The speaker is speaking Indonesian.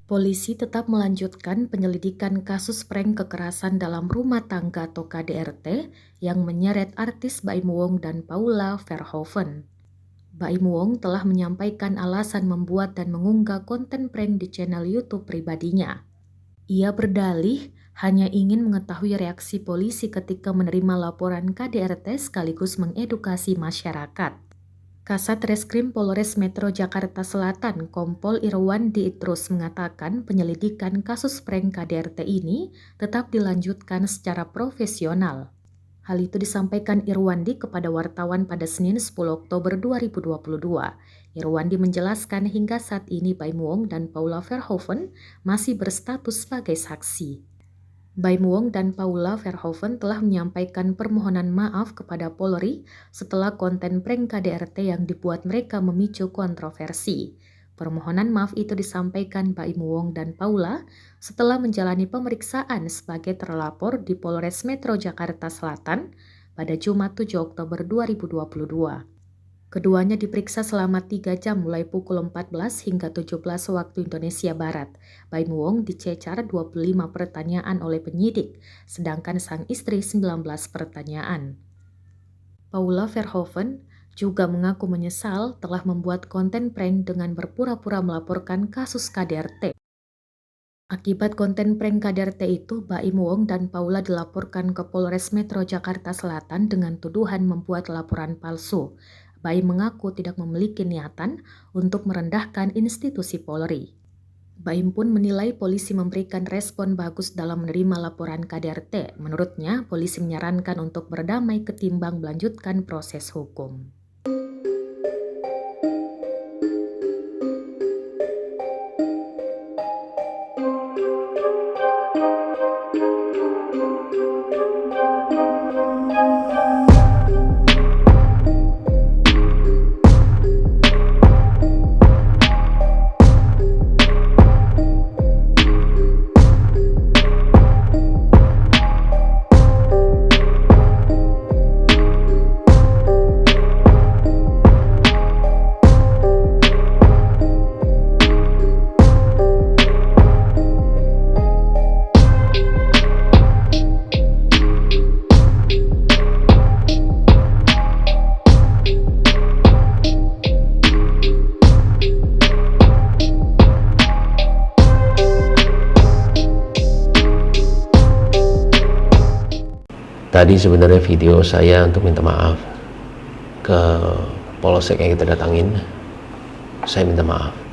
Polisi tetap melanjutkan penyelidikan kasus prank kekerasan dalam rumah tangga atau KDRT yang menyeret artis Baim Wong dan Paula Verhoeven. Baim Wong telah menyampaikan alasan membuat dan mengunggah konten prank di channel YouTube pribadinya. Ia berdalih hanya ingin mengetahui reaksi polisi ketika menerima laporan KDRT sekaligus mengedukasi masyarakat. Kasat Reskrim Polres Metro Jakarta Selatan, Kompol Irwandi Idrus mengatakan penyelidikan kasus prank KDRT ini tetap dilanjutkan secara profesional. Hal itu disampaikan Irwandi kepada wartawan pada Senin 10 Oktober 2022. Irwandi menjelaskan hingga saat ini Baim Wong dan Paula Verhoeven masih berstatus sebagai saksi. Baim Wong dan Paula Verhoeven telah menyampaikan permohonan maaf kepada Polri setelah konten prank KDRT yang dibuat mereka memicu kontroversi. Permohonan maaf itu disampaikan Baim Wong dan Paula setelah menjalani pemeriksaan sebagai terlapor di Polres Metro Jakarta Selatan pada Jumat 7 Oktober 2022. Keduanya diperiksa selama 3 jam mulai pukul 14 hingga 17 waktu Indonesia Barat. Baim Wong dicecar 25 pertanyaan oleh penyidik, sedangkan sang istri 19 pertanyaan. Paula Verhoeven juga mengaku menyesal telah membuat konten prank dengan berpura-pura melaporkan kasus KDRT. Akibat konten prank KDRT itu, Baim Wong dan Paula dilaporkan ke Polres Metro Jakarta Selatan dengan tuduhan membuat laporan palsu. Baim mengaku tidak memiliki niatan untuk merendahkan institusi Polri. Baim pun menilai polisi memberikan respon bagus dalam menerima laporan KDRT. Menurutnya, polisi menyarankan untuk berdamai ketimbang melanjutkan proses hukum. Tadi sebenarnya video saya untuk minta maaf ke polsek yang kita datangin. Saya minta maaf.